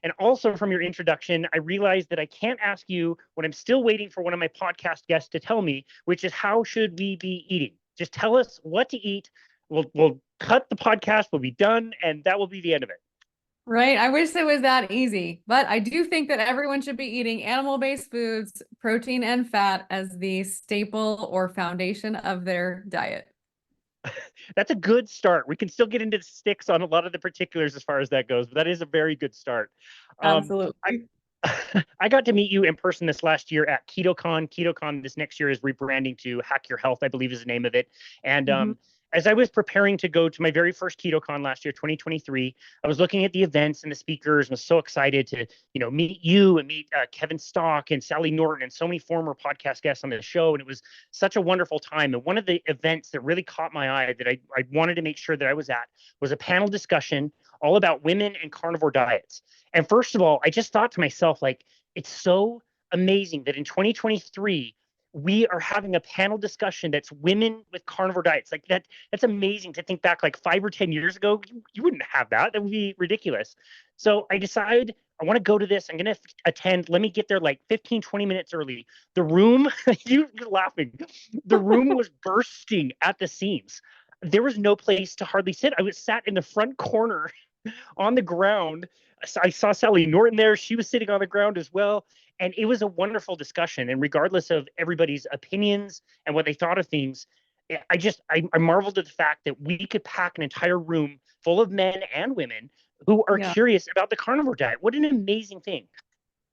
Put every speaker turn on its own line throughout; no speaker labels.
And also from your introduction, I realized that I can't ask you what I'm still waiting for one of my podcast guests to tell me, which is how should we be eating? Just tell us what to eat. We'll cut the podcast, we'll be done, and that will be the end of it.
Right. I wish it was that easy, but I do think that everyone should be eating animal-based foods, protein and fat as the staple or foundation of their diet.
That's a good start. We can still get into the sticks on a lot of the particulars as far as that goes, but that is a very good start. I
Absolutely.
I got to meet you in person this last year at KetoCon. KetoCon this next year is rebranding to Hack Your Health, I believe is the name of it. And
Mhm.
as I was preparing to go to my very first KetoCon last year, 2023, I was looking at the events and the speakers and was so excited to, meet you and meet Kevin Stock and Sally Norton and so many former podcast guests on the show. And it was such a wonderful time. And one of the events that really caught my eye that I wanted to make sure that I was at was a panel discussion all about women and carnivore diets. And first of all, I just thought to myself, like, it's so amazing that in 2023, we are having a panel discussion that's women with carnivore diets. Like that's amazing to think back like 5 or 10 years ago. You wouldn't have that. That would be ridiculous. So I decided I want to go to this. I'm going to attend. Let me get there like 15, 20 minutes early. The room, you're laughing. The room was bursting at the seams. There was no place to hardly sit. I was sat in the front corner on the ground. I saw Sally Norton there. She was sitting on the ground as well. And it was a wonderful discussion. And regardless of everybody's opinions and what they thought of things, I marveled at the fact that we could pack an entire room full of men and women who are
Yeah.
curious about the carnivore diet. What an amazing thing.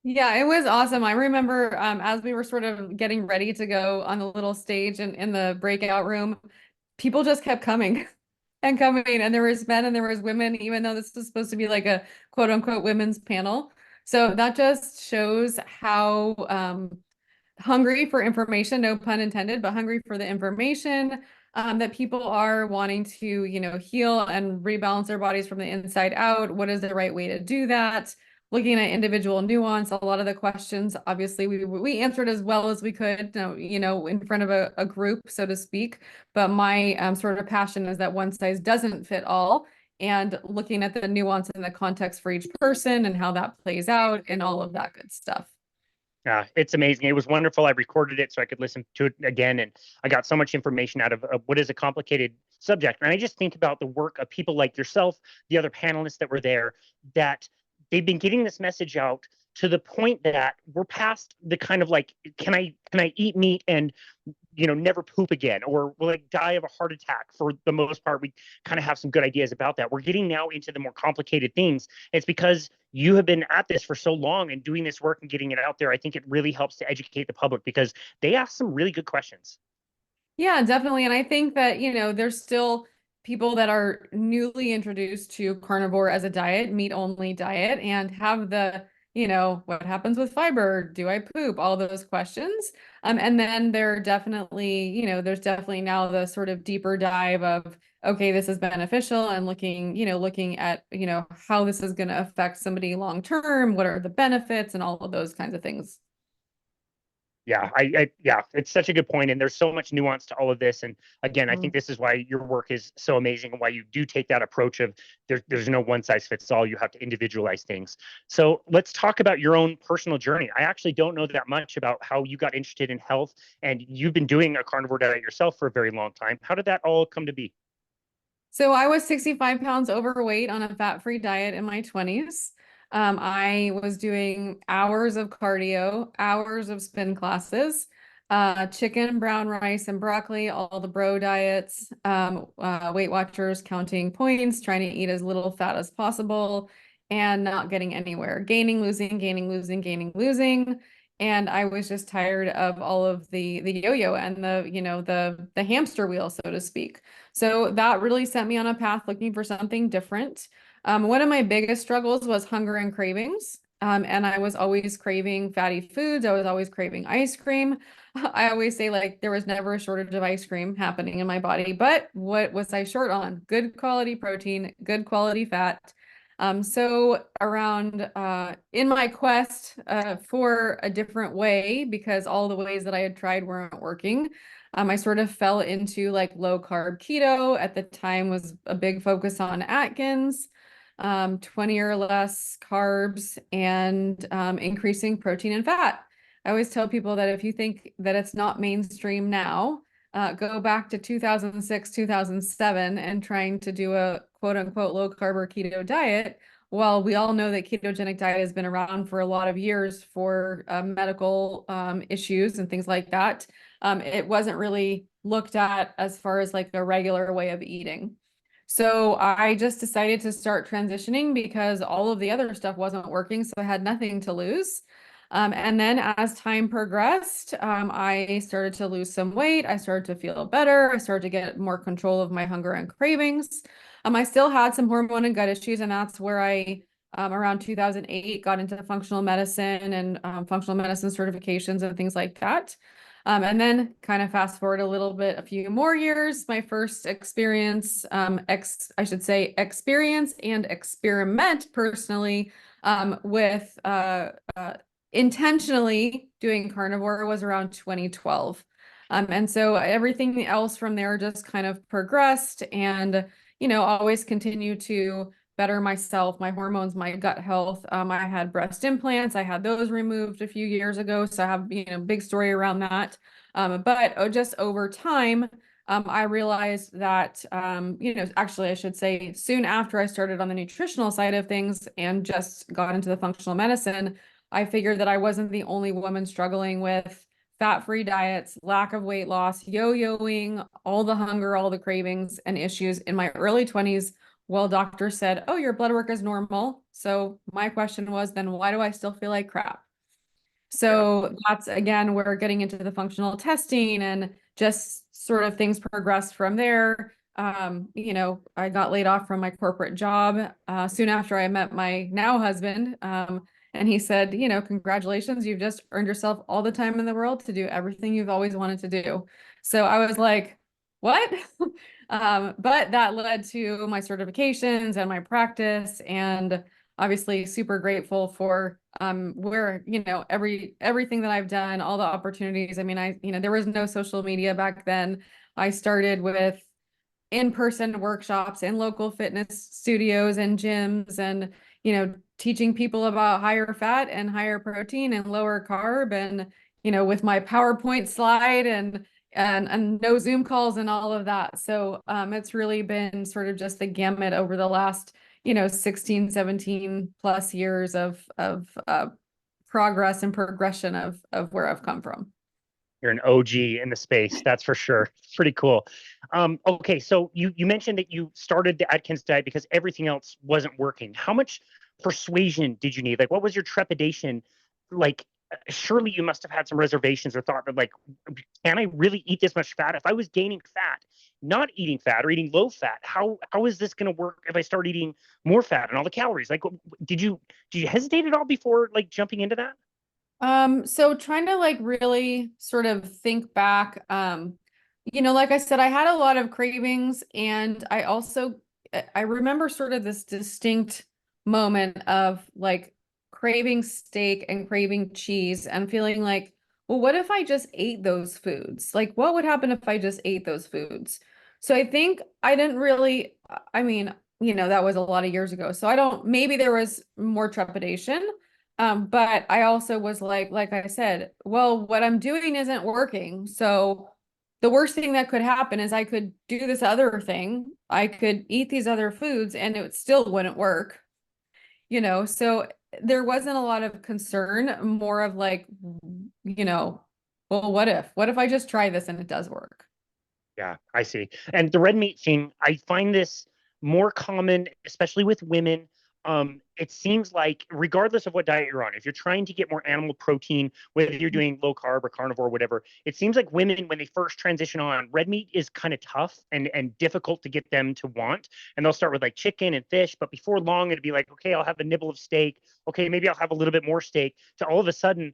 Yeah, it was awesome. I remember as we were sort of getting ready to go on the little stage and in the breakout room, people just kept coming and coming. And there was men and there was women, even though this was supposed to be like a quote unquote women's panel. So that just shows how hungry for information, no pun intended, but hungry for the information that people are wanting to, heal and rebalance their bodies from the inside out. What is the right way to do that? Looking at individual nuance, a lot of the questions, obviously, we answered as well as we could, in front of a group, so to speak. But my sort of passion is that one size doesn't fit all, and looking at the nuance and the context for each person and how that plays out and all of that good stuff.
It's amazing. It was wonderful. I recorded it so I could listen to it again. And I got so much information out of what is a complicated subject. And I just think about the work of people like yourself, the other panelists that were there, that they've been getting this message out to the point that we're past the kind of like, can I eat meat and never poop again, or will like die of a heart attack? For the most part, we kind of have some good ideas about that. We're getting now into the more complicated things. It's because you have been at this for so long and doing this work and getting it out there. I think it really helps to educate the public because they ask some really good questions.
Yeah, definitely. And I think that, there's still people that are newly introduced to carnivore as a diet, meat only diet, and have the, what happens with fiber? Do I poop? All those questions. And then there's definitely now the sort of deeper dive of, okay, this is beneficial and looking at, how this is going to affect somebody long term. What are the benefits and all of those kinds of things.
Yeah, it's such a good point, and there's so much nuance to all of this. And again, I think
Mm.
this is why your work is so amazing, and why you do take that approach of there's no one size fits all. You have to individualize things. So let's talk about your own personal journey. I actually don't know that much about how you got interested in health, and you've been doing a carnivore diet yourself for a very long time. How did that all come to be?
So I was 65 pounds overweight on a fat-free diet in my 20s. I was doing hours of cardio, hours of spin classes, chicken, brown rice, and broccoli, all the bro diets, Weight Watchers counting points, trying to eat as little fat as possible, and not getting anywhere. Gaining, losing, gaining, losing, gaining, losing. And I was just tired of all of the yo-yo and the hamster wheel, so to speak. So that really set me on a path looking for something different. One of my biggest struggles was hunger and cravings. And I was always craving fatty foods. I was always craving ice cream. I always say like there was never a shortage of ice cream happening in my body, but what was I short on? Good quality protein, good quality fat. So around in my quest for a different way, because all the ways that I had tried weren't working, I sort of fell into like low carb keto. At the time was a big focus on Atkins. 20 or less carbs, and increasing protein and fat. I always tell people that if you think that it's not mainstream now, go back to 2006, 2007 and trying to do a quote unquote low carb or keto diet. Well, we all know that ketogenic diet has been around for a lot of years for medical issues and things like that. It wasn't really looked at as far as like a regular way of eating. So I just decided to start transitioning because all of the other stuff wasn't working, so I had nothing to lose. And then as time progressed, I started to lose some weight. I started to feel better. I started to get more control of my hunger and cravings. I still had some hormone and gut issues, and that's where I, around 2008, got into functional medicine and functional medicine certifications and things like that. And then kind of fast forward a little bit, a few more years, my first experience, I should say experience and experiment personally with intentionally doing carnivore was around 2012. And so everything else from there just kind of progressed and, always continue to better myself, my hormones, my gut health. I had breast implants. I had those removed a few years ago. So I have, big story around that. But just over time, I realized that, actually, I should say soon after I started on the nutritional side of things and just got into the functional medicine, I figured that I wasn't the only woman struggling with fat-free diets, lack of weight loss, yo-yoing, all the hunger, all the cravings and issues in my early 20s. Well, doctor said, oh, your blood work is normal. So my question was, then why do I still feel like crap? So that's, again, we're getting into the functional testing and just sort of things progressed from there. I got laid off from my corporate job soon after I met my now husband. And he said, congratulations, you've just earned yourself all the time in the world to do everything you've always wanted to do. So I was like, what? But that led to my certifications and my practice, and obviously super grateful for where, everything that I've done, all the opportunities. I mean, there was no social media back then. I started with in-person workshops in local fitness studios and gyms, and teaching people about higher fat and higher protein and lower carb, and with my PowerPoint slide and no Zoom calls and all of that. So it's really been sort of just the gamut over the last 16, 17 plus years of progress and progression of where I've come from.
You're an OG in the space, that's for sure. It's pretty cool. Okay, so you mentioned that you started the Atkins diet because everything else wasn't working. How much persuasion did you need? Like, what was your trepidation? Like, surely you must have had some reservations or thought that, like, can I really eat this much fat? If I was gaining fat, not eating fat or eating low fat, how is this going to work if I start eating more fat and all the calories? Like, did you hesitate at all before like jumping into that?
So trying to like really sort of think back, like I said, I had a lot of cravings, and I remember sort of this distinct moment of like craving steak and craving cheese and feeling like, well, what if I just ate those foods? Like, what would happen if I just ate those foods? So I think I didn't really, I mean, that was a lot of years ago. So maybe there was more trepidation. But I also was like I said, well, what I'm doing isn't working. So the worst thing that could happen is I could do this other thing. I could eat these other foods and it still wouldn't work, So there wasn't a lot of concern, more of like, well, what if I just try this and it does work?
Yeah, I see. And the red meat thing, I find this more common, especially with women. It seems like regardless of what diet you're on, if you're trying to get more animal protein, whether you're doing low carb or carnivore, or whatever, it seems like women, when they first transition on, red meat is kind of tough and difficult to get them to want. And they'll start with like chicken and fish, but before long, it'd be like, okay, I'll have a nibble of steak. Okay, maybe I'll have a little bit more steak. To all of a sudden,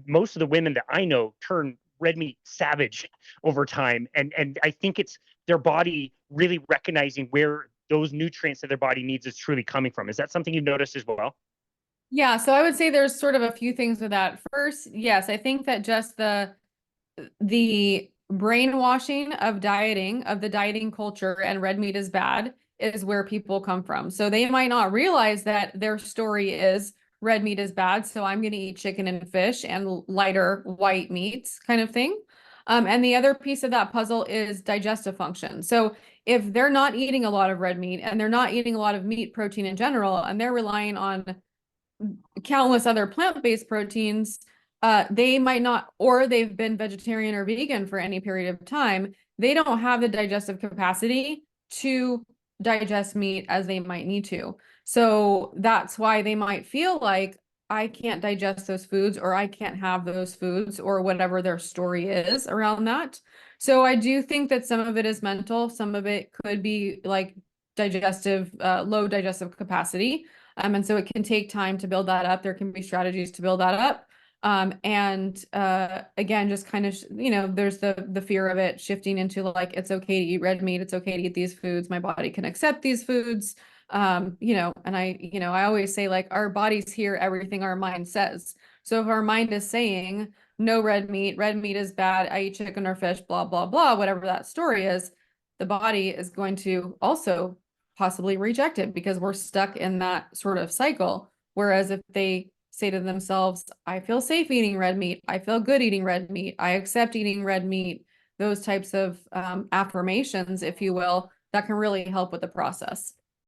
most of the women that I know turn red meat savage over time, and I think it's their body really recognizing where those nutrients that their body needs is truly coming from. Is that something you've noticed as well?
Yeah, so I would say there's sort of a few things with that. First, yes, I think that just the brainwashing of the dieting culture and red meat is bad is where people come from. So they might not realize that their story is red meat is bad, so I'm going to eat chicken and fish and lighter white meats kind of thing. And the other piece of that puzzle is digestive function. So if they're not eating a lot of red meat and they're not eating a lot of meat protein in general, and they're relying on countless other plant-based proteins, they might not, or they've been vegetarian or vegan for any period of time, they don't have the digestive capacity to digest meat as they might need to. So that's why they might feel like I can't digest those foods, or I can't have those foods, or whatever their story is around that. So I do think that some of it is mental, some of it could be like low digestive capacity. And so it can take time to build that up. There can be strategies to build that up. Again, just kind of, there's the fear of it shifting into like, it's okay to eat red meat. It's okay to eat these foods. My body can accept these foods. And I always say like our bodies hear everything our mind says. So if our mind is saying no red meat is bad, I eat chicken or fish, blah, blah, blah, whatever that story is, the body is going to also possibly reject it because we're stuck in that sort of cycle. Whereas if they say to themselves, I feel safe eating red meat, I feel good eating red meat, I accept eating red meat, those types of affirmations, if you will, that can really help with the process.